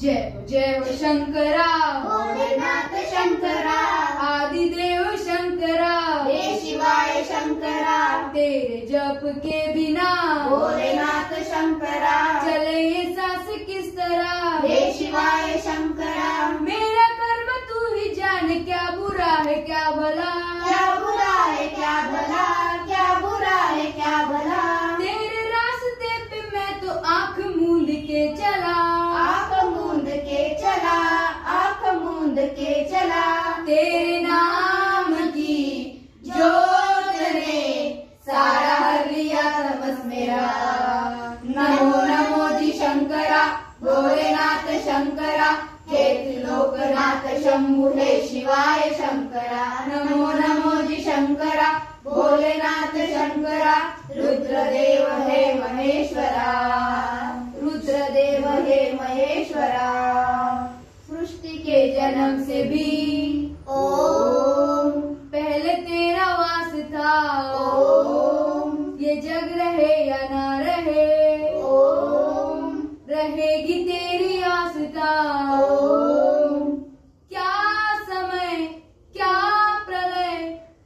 जय हो शंकरा, भोलेनाथ शंकरा, आदिदेव शंकरा, हे शिवाय शंकरा, तेरे जप के बिना भोलेनाथ शंकरा, चले ये सांस किस तरह। हे शिवाय शंकरा, मेरा कर्म तू ही जाने, क्या बुरा है क्या भला, क्या बुरा है क्या भला, क्या बुरा है क्या भला। तेरे रास्ते पे मैं तो आंख मूंद के चला, आंख मूंद के चला, आंख मूंद के चला। तेरे नाम की जोत ने सारा हर लिया तमस मेरा। नमो नमो जी शंकरा, भोलेनाथ शंकरा, हे त्रिलोकनाथ शंभु हे शिवाय शंकरा। नमो नमो जी शंकरा, भोलेनाथ शंकरा, रुद्रदेव हे महेश्वरा, रुद्रदेव हे महेश्वरा। सृष्टि के जन्म से भी ओम पहले तेरा वास था, ओम ये जग रहे या ना रहे, ओम रहेगी तेरी आस्था। ओम क्या समय क्या प्रलय,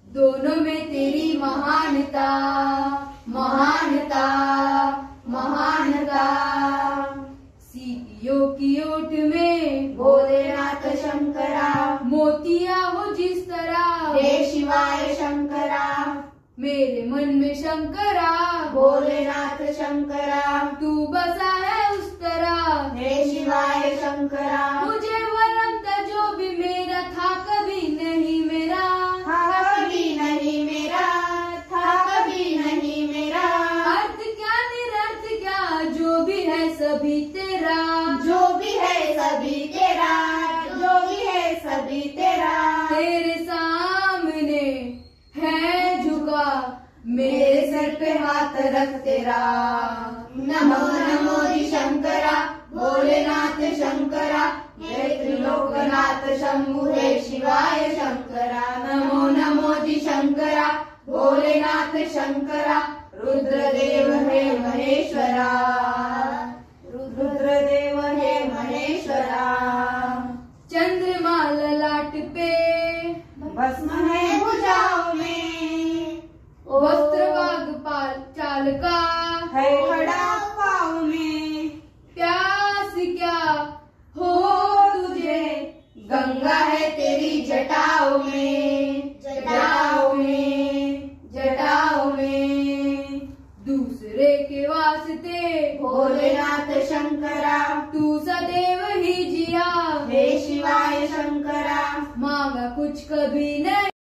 दोनों में तेरी महानता, महानता, महानता। सीपियों की ओट में भोलेनाथ शंकरा, मोतिया हो जिस तरह, हे शिवाय शंकरा, मेरे मन में शंकरा, भोलेनाथ शंकरा, तू बसा है उस तरह। हे शिवाय शंकरा, मुझे वरम था जो भी मेरा था, कभी नहीं मेरा, था कभी नहीं मेरा, था कभी नहीं मेरा। अर्थ क्या निरर्थ क्या, जो भी है सभी तेरा, जो भी है सभी तेरा, जो भी है सभी तेरा। तेरे सामने है झुका, मेरे सर पे हाथ रख तेरा। नमो नमो जी शंकरा, भोलेनाथ शंकरा, हे त्रिलोकनाथ शंभु हे शिवाय शंकरा। नमो नमो जी शंकरा, भोलेनाथ शंकरा, रुद्रदेव हे महेश्वरा, रुद्रदेव हे महेश्वरा। चंद्रमा ललाट पे भस्म है भुजाओं में, वस्त्र बाग पाल चाल का, है खड़ा पाँव में। प्यास क्या हो तुझे, गंगा है तेरी जटाओं में, जटाओं में, जटाओं में। दूसरे के वास्ते भोलेनाथ शंकरा, तू सदैव ही जिया, हे शिवाय शंकरा, मांगा कुछ कभी नहीं।